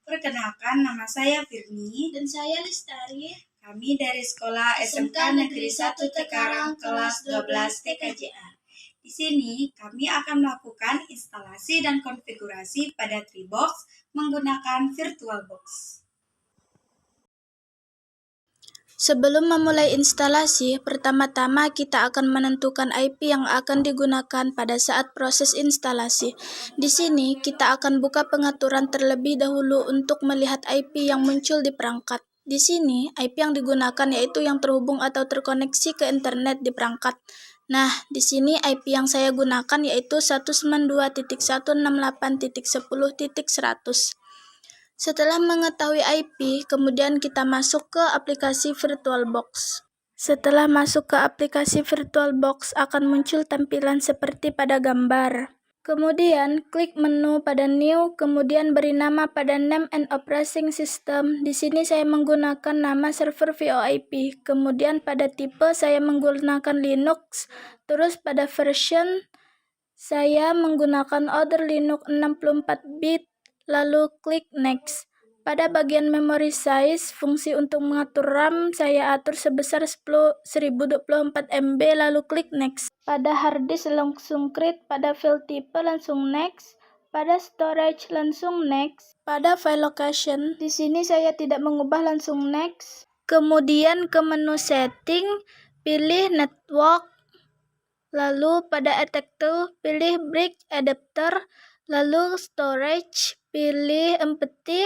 Perkenalkan, nama saya Firni. Dan saya Lestari. Kami dari Sekolah SMK Negeri 1 Tekarang kelas 12 TKJA. Di sini kami akan melakukan instalasi dan konfigurasi pada Tribox menggunakan VirtualBox. Sebelum memulai instalasi, pertama-tama kita akan menentukan IP yang akan digunakan pada saat proses instalasi. Di sini, kita akan buka pengaturan terlebih dahulu untuk melihat IP yang muncul di perangkat. Di sini, IP yang digunakan yaitu yang terhubung atau terkoneksi ke internet di perangkat. Nah, di sini IP yang saya gunakan yaitu 192.168.10.100. Setelah mengetahui IP, kemudian kita masuk ke aplikasi VirtualBox. Setelah masuk ke aplikasi VirtualBox, akan muncul tampilan seperti pada gambar. Kemudian, klik menu pada New, kemudian beri nama pada Name and Operating System. Di sini saya menggunakan nama server VoIP. Kemudian pada tipe saya menggunakan Linux. Terus pada version saya menggunakan Order Linux 64-bit. Lalu klik Next. Pada bagian memory size, fungsi untuk mengatur RAM saya atur sebesar 1024 MB, lalu klik Next. Pada hard disk langsung create, pada file tipe langsung Next, pada storage langsung Next, pada file location, di sini saya tidak mengubah langsung Next. Kemudian ke menu setting, pilih network, lalu pada attack tool, pilih bridge adapter, lalu storage, pilih empty,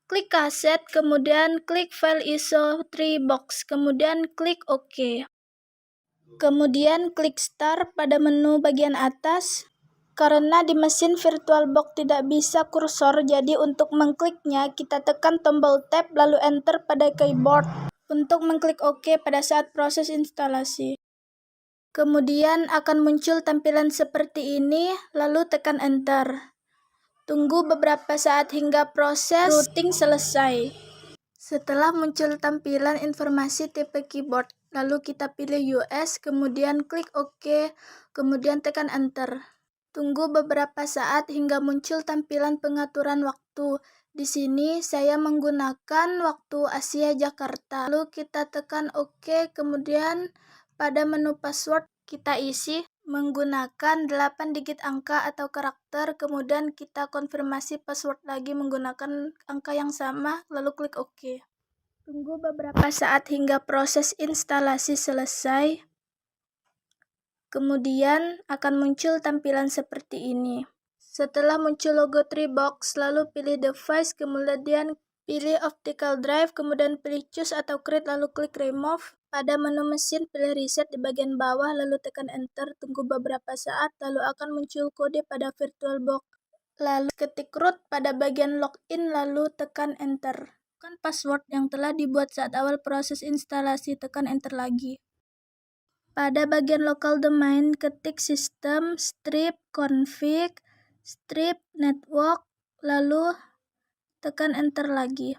klik kaset, kemudian klik file ISO 3 box, kemudian klik OK. Kemudian klik start pada menu bagian atas. Karena di mesin VirtualBox tidak bisa kursor, jadi untuk mengkliknya kita tekan tombol tab lalu enter pada keyboard untuk mengklik OK pada saat proses instalasi. Kemudian akan muncul tampilan seperti ini, lalu tekan enter. Tunggu beberapa saat hingga proses routing selesai. Setelah muncul tampilan informasi tipe keyboard, lalu kita pilih US, kemudian klik OK, kemudian tekan enter. Tunggu beberapa saat hingga muncul tampilan pengaturan waktu. Di sini saya menggunakan waktu Asia Jakarta. Lalu kita tekan OK, kemudian pada menu password kita isi menggunakan 8 digit angka atau karakter, kemudian kita konfirmasi password lagi menggunakan angka yang sama, lalu klik OK. Tunggu beberapa saat hingga proses instalasi selesai. Kemudian akan muncul tampilan seperti ini. Setelah muncul logo Tribox, lalu pilih device, kemudian pilih optical drive, kemudian pilih choose atau create, lalu klik remove. Pada menu mesin, pilih reset di bagian bawah, lalu tekan enter, tunggu beberapa saat, lalu akan muncul kode pada VirtualBox. Lalu ketik root pada bagian login, lalu tekan enter. Tekan password yang telah dibuat saat awal proses instalasi, tekan enter lagi. Pada bagian local domain, ketik system, strip, config, strip, network, lalu tekan enter lagi.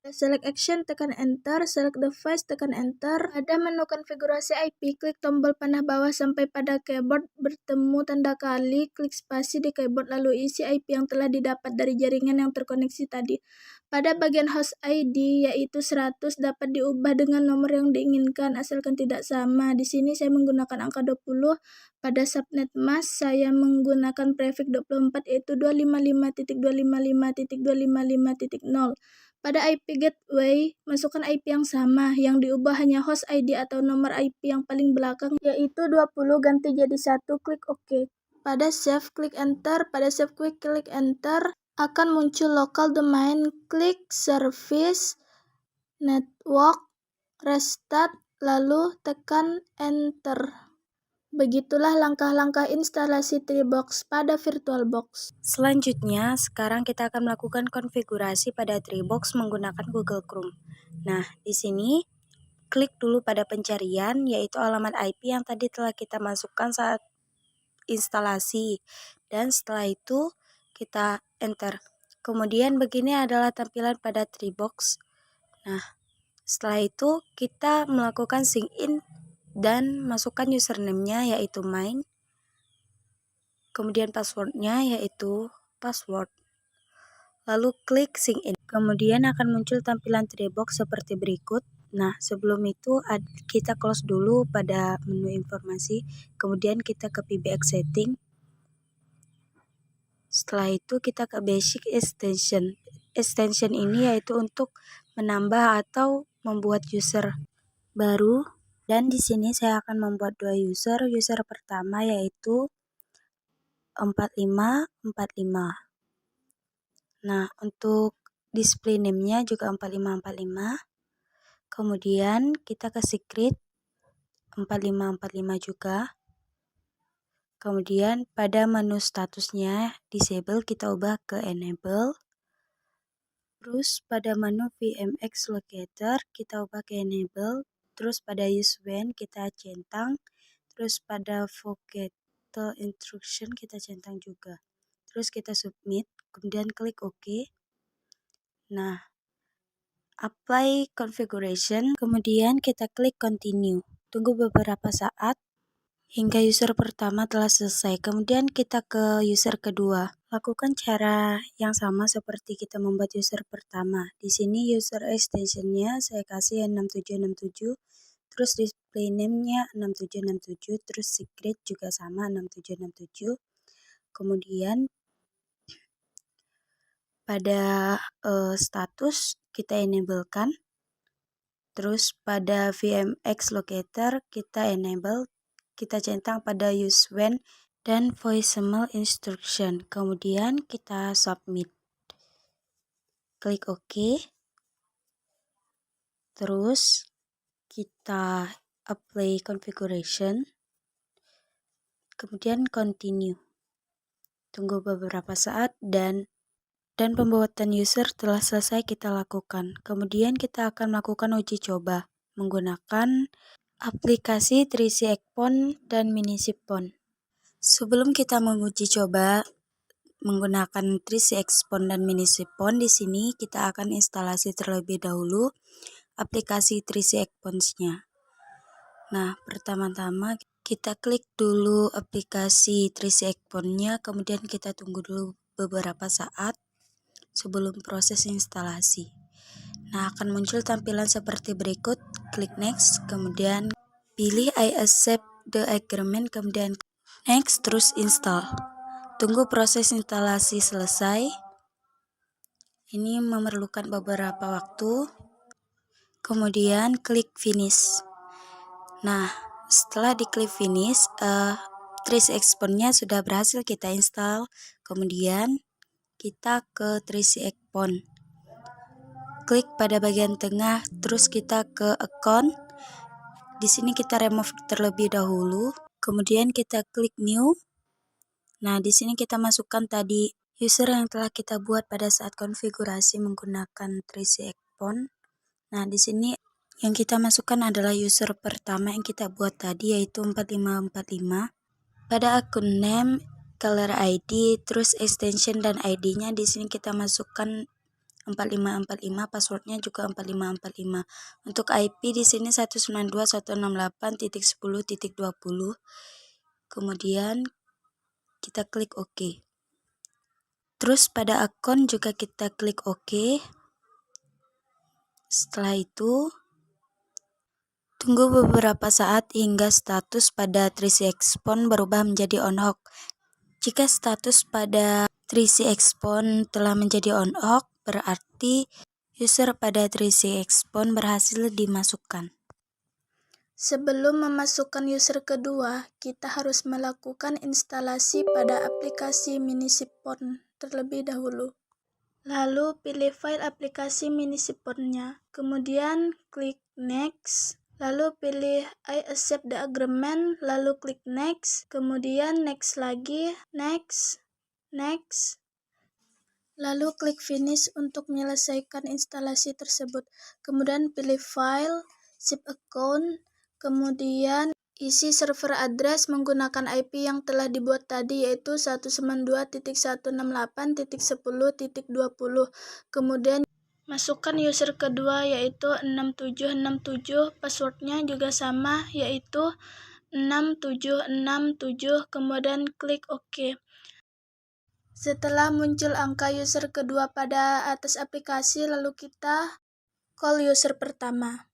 Select action, tekan enter, select device, tekan enter. Pada menu konfigurasi IP, klik tombol panah bawah sampai pada keyboard bertemu tanda kali, klik spasi di keyboard lalu isi IP yang telah didapat dari jaringan yang terkoneksi tadi. Pada bagian host ID yaitu 100 dapat diubah dengan nomor yang diinginkan asalkan tidak sama. Di sini saya menggunakan angka 20. Pada subnet mask saya menggunakan prefix 24 yaitu 255.255.255.0. Pada IP gateway, masukkan IP yang sama, yang diubah hanya host ID atau nomor IP yang paling belakang, yaitu 20 ganti jadi 1, klik OK. Pada save, klik enter, pada save klik enter, akan muncul local domain, klik service, network, restart, lalu tekan enter. Begitulah langkah-langkah instalasi Tribox pada VirtualBox. Selanjutnya, sekarang kita akan melakukan konfigurasi pada Tribox menggunakan Google Chrome. Nah, di sini klik dulu pada pencarian, yaitu alamat IP yang tadi telah kita masukkan saat instalasi. Dan setelah itu, kita enter. Kemudian begini adalah tampilan pada Tribox. Nah, setelah itu kita melakukan sign in dan masukkan username-nya yaitu main. Kemudian password-nya yaitu password. lalu klik sign in. Kemudian akan muncul tampilan Treebox seperti berikut. Nah, sebelum itu kita close dulu pada menu informasi, kemudian kita ke PBX setting. Setelah itu kita ke basic extension. Extension ini yaitu untuk menambah atau membuat user baru, dan di sini saya akan membuat 2 user. User pertama yaitu 4545. Nah, untuk display name-nya juga 4545. Kemudian kita ke secret 4545 juga. Kemudian pada menu statusnya disable kita ubah ke enable. Terus pada menu VMX locator kita ubah ke enable. Terus pada use when kita centang. Terus pada forget the instruction kita centang juga. Terus kita submit, kemudian klik OK. Nah, apply configuration, kemudian kita klik continue. Tunggu beberapa saat hingga user pertama telah selesai. Kemudian kita ke user kedua. Lakukan cara yang sama seperti kita membuat user pertama. Di sini user extension-nya saya kasih 6767, terus display name-nya 6767, terus secret juga sama 6767. Kemudian pada status kita enablekan. Terus pada VMX locator kita enable, kita centang pada use when dan voicemail instruction. Kemudian kita submit. Klik OK. Terus kita apply configuration. Kemudian continue. Tunggu beberapa saat dan pembuatan user telah selesai kita lakukan. Kemudian kita akan melakukan uji coba menggunakan aplikasi 3C Ekpon dan Minisipon. Sebelum kita menguji coba menggunakan 3C Ekpon dan Minisipon, di sini kita akan instalasi terlebih dahulu aplikasi 3C Ekpon-nya. Nah, pertama-tama kita klik dulu aplikasi 3C Ekpon-nya, kemudian kita tunggu dulu beberapa saat sebelum proses instalasi. Nah, akan muncul tampilan seperti berikut. Klik next, kemudian pilih I accept the agreement, kemudian next, terus install. Tunggu proses instalasi selesai. Ini memerlukan beberapa waktu. Kemudian klik finish. Nah, setelah diklik finish, 3C Ekpon-nya sudah berhasil kita install. Kemudian kita ke 3C Ekpon. Klik pada bagian tengah, terus kita ke account. Di sini kita remove terlebih dahulu. Kemudian kita klik new. Nah, di sini kita masukkan tadi user yang telah kita buat pada saat konfigurasi menggunakan 3C Ekpon. Nah, di sini yang kita masukkan adalah user pertama yang kita buat tadi, yaitu 4545. Pada akun name, color ID, terus extension dan ID-nya di sini kita masukkan 4545, passwordnya juga 4545. Untuk IP di sini 192.168.10.20. Kemudian kita klik OK. Terus pada akun juga kita klik OK. Setelah itu tunggu beberapa saat hingga status pada 3C Ekpon berubah menjadi on-off. Jika status pada 3C Ekpon telah menjadi on-off, berarti user pada 3C Ekpon berhasil dimasukkan. Sebelum memasukkan user kedua, kita harus melakukan instalasi pada aplikasi Minisipon terlebih dahulu. Lalu pilih file aplikasi Minisipon-nya. Kemudian klik next. Lalu pilih I accept the agreement, lalu klik next, kemudian next lagi, next, lalu klik finish untuk menyelesaikan instalasi tersebut. Kemudian pilih file, ship account, kemudian isi server address menggunakan IP yang telah dibuat tadi, yaitu 192.168.10.20. Kemudian masukkan user kedua yaitu 6767, passwordnya juga sama yaitu 6767, kemudian klik OK. Setelah muncul angka user kedua pada atas aplikasi, lalu kita call user pertama.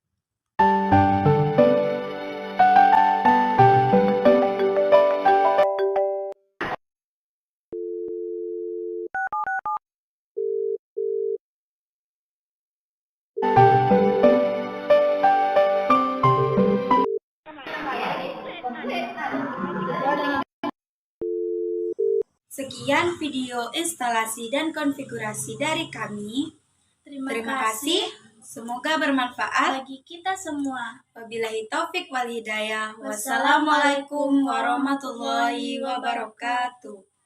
Sekian video instalasi dan konfigurasi dari kami. Terima kasih. Semoga bermanfaat Bagi kita semua. Wabillahi taufik wal hidayah. Wassalamualaikum warahmatullahi wabarakatuh.